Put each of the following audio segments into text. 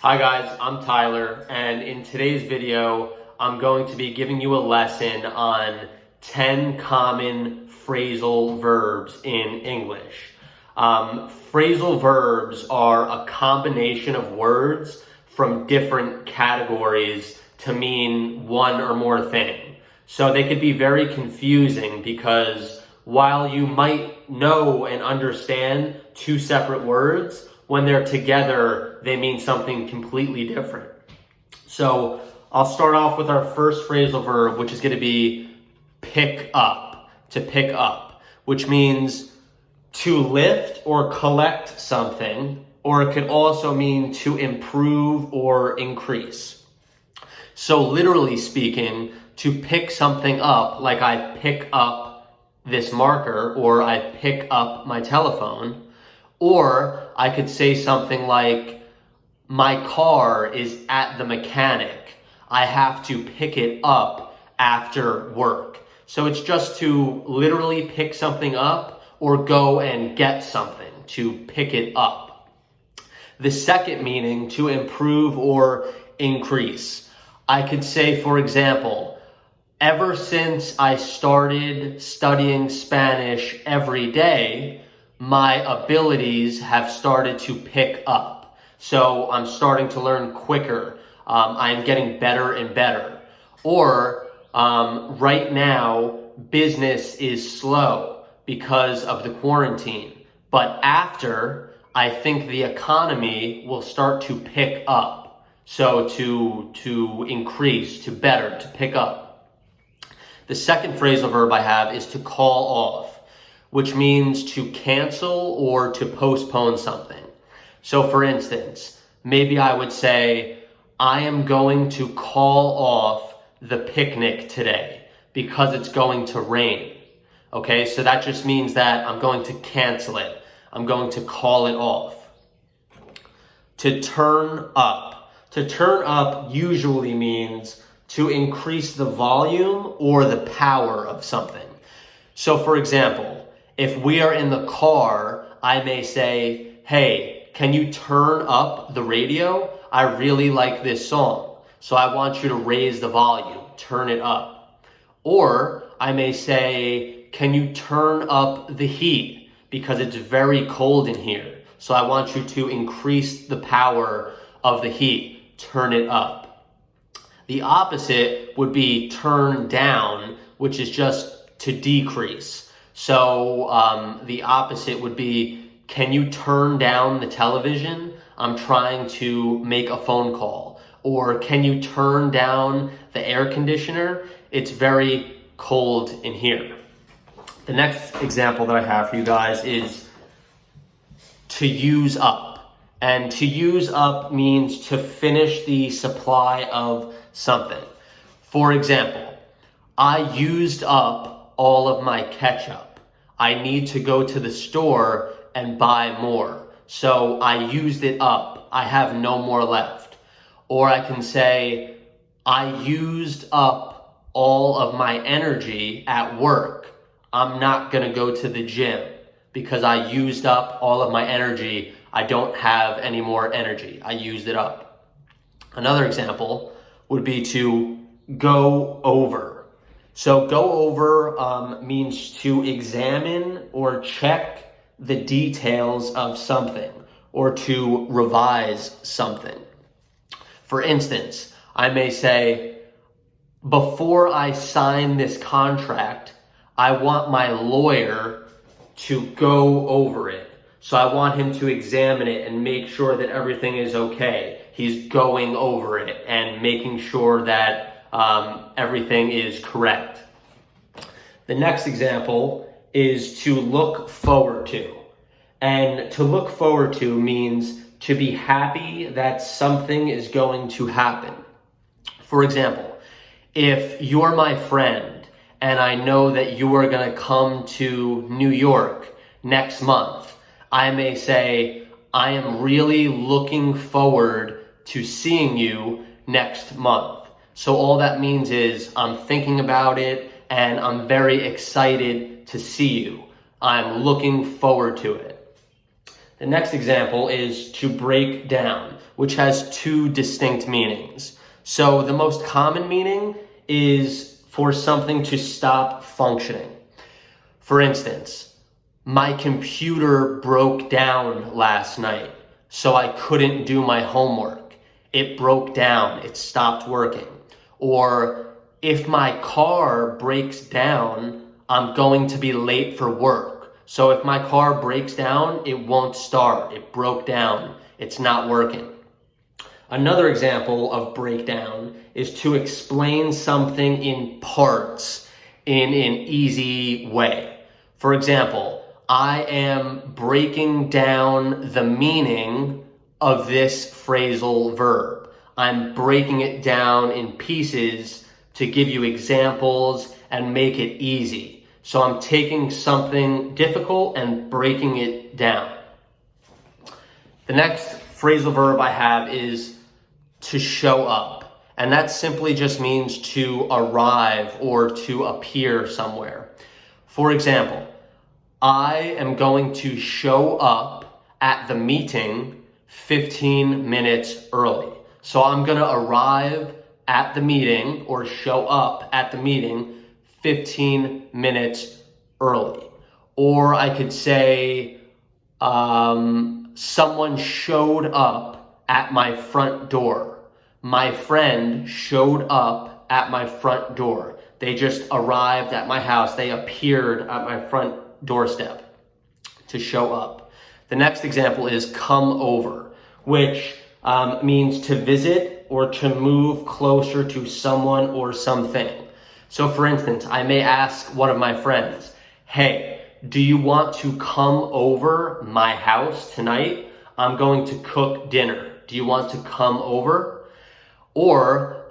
Hi guys, I'm Tyler, and in today's video, I'm going to be giving you a lesson on 10 common phrasal verbs in English. Phrasal verbs are a combination of words from different categories to mean one or more thing. So they could be very confusing because while you might know and understand two separate words, when they're together, they mean something completely different. So I'll start off with our first phrasal verb, which is going to be pick up, to pick up, which means to lift or collect something, or it could also mean to improve or increase. So literally speaking, to pick something up, like I pick up this marker or I pick up my telephone, or I could say something like, my car is at the mechanic. I have to pick it up after work. So it's just to literally pick something up or go and get something, to pick it up. The second meaning, to improve or increase. I could say, for example, ever since I started studying Spanish every day, my abilities have started to pick up. So I'm starting to learn quicker. I'm getting better and better. Or right now, business is slow because of the quarantine. But after, I think the economy will start to pick up. So to increase, to better, to pick up. The second phrasal verb I have is to call off, which means to cancel or to postpone something. So for instance, maybe I would say, I am going to call off the picnic today because it's going to rain. Okay, so that just means that I'm going to cancel it. I'm going to call it off. To turn up. To turn up usually means to increase the volume or the power of something. So for example, if we are in the car, I may say, hey, can you turn up the radio? I really like this song, so I want you to raise the volume, turn it up. Or I may say, can you turn up the heat? Because it's very cold in here, so I want you to increase the power of the heat, turn it up. The opposite would be turn down, which is just to decrease. So the opposite would be, can you turn down the television? I'm trying to make a phone call. Or can you turn down the air conditioner? It's very cold in here. The next example that I have for you guys is to use up. And to use up means to finish the supply of something. For example, I used up all of my ketchup. I need to go to the store and buy more. So I used it up. I have no more left. Or I can say, I used up all of my energy at work. I'm not going to go to the gym because I used up all of my energy. I don't have any more energy. I used it up. Another example would be to go over. So go over means to examine or check the details of something or to revise something. For instance, I may say, before I sign this contract, I want my lawyer to go over it. So I want him to examine it and make sure that everything is okay. He's going over it and making sure that everything is correct. The next example is to look forward to. And to look forward to means to be happy that something is going to happen. For example, if you're my friend and I know that you are going to come to New York next month, I may say, I am really looking forward to seeing you next month. So all that means is I'm thinking about it and I'm very excited to see you. I'm looking forward to it. The next example is to break down, which has two distinct meanings. So the most common meaning is for something to stop functioning. For instance, my computer broke down last night, so I couldn't do my homework. It broke down, it stopped working. Or if my car breaks down, I'm going to be late for work. So if my car breaks down, it won't start. It broke down. It's not working. Another example of breakdown is to explain something in parts in an easy way. For example, I am breaking down the meaning of this phrasal verb. I'm breaking it down in pieces to give you examples and make it easy. So I'm taking something difficult and breaking it down. The next phrasal verb I have is to show up. And that simply just means to arrive or to appear somewhere. For example, I am going to show up at the meeting 15 minutes early. So I'm going to arrive at the meeting or show up at the meeting 15 minutes early. Or I could say, someone showed up at my front door. My friend showed up at my front door. They just arrived at my house. They appeared at my front doorstep. To show up. The next example is come over, which means to visit or to move closer to someone or something. So for instance, I may ask one of my friends, hey, do you want to come over my house tonight? I'm going to cook dinner. Do you want to come over? Or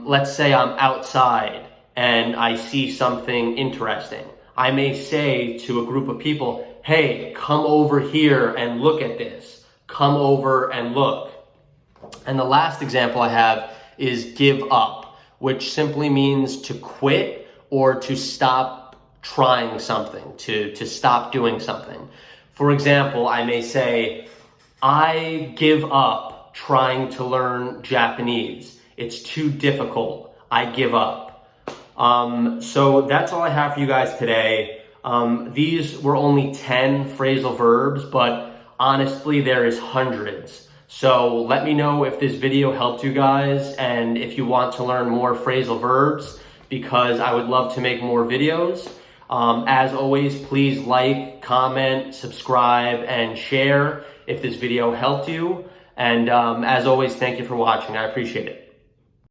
let's say I'm outside and I see something interesting. I may say to a group of people, hey, come over here and look at this. Come over and look. And the last example I have is give up, which simply means to quit or to stop trying something, to stop doing something. For example, I may say, I give up trying to learn Japanese. It's too difficult. I give up. So that's all I have for you guys today. These were only 10 phrasal verbs, but honestly, there is hundreds. So let me know if this video helped you guys and if you want to learn more phrasal verbs, because I would love to make more videos. As always, please like, comment, subscribe, and share if this video helped you. And as always, thank you for watching. I appreciate it.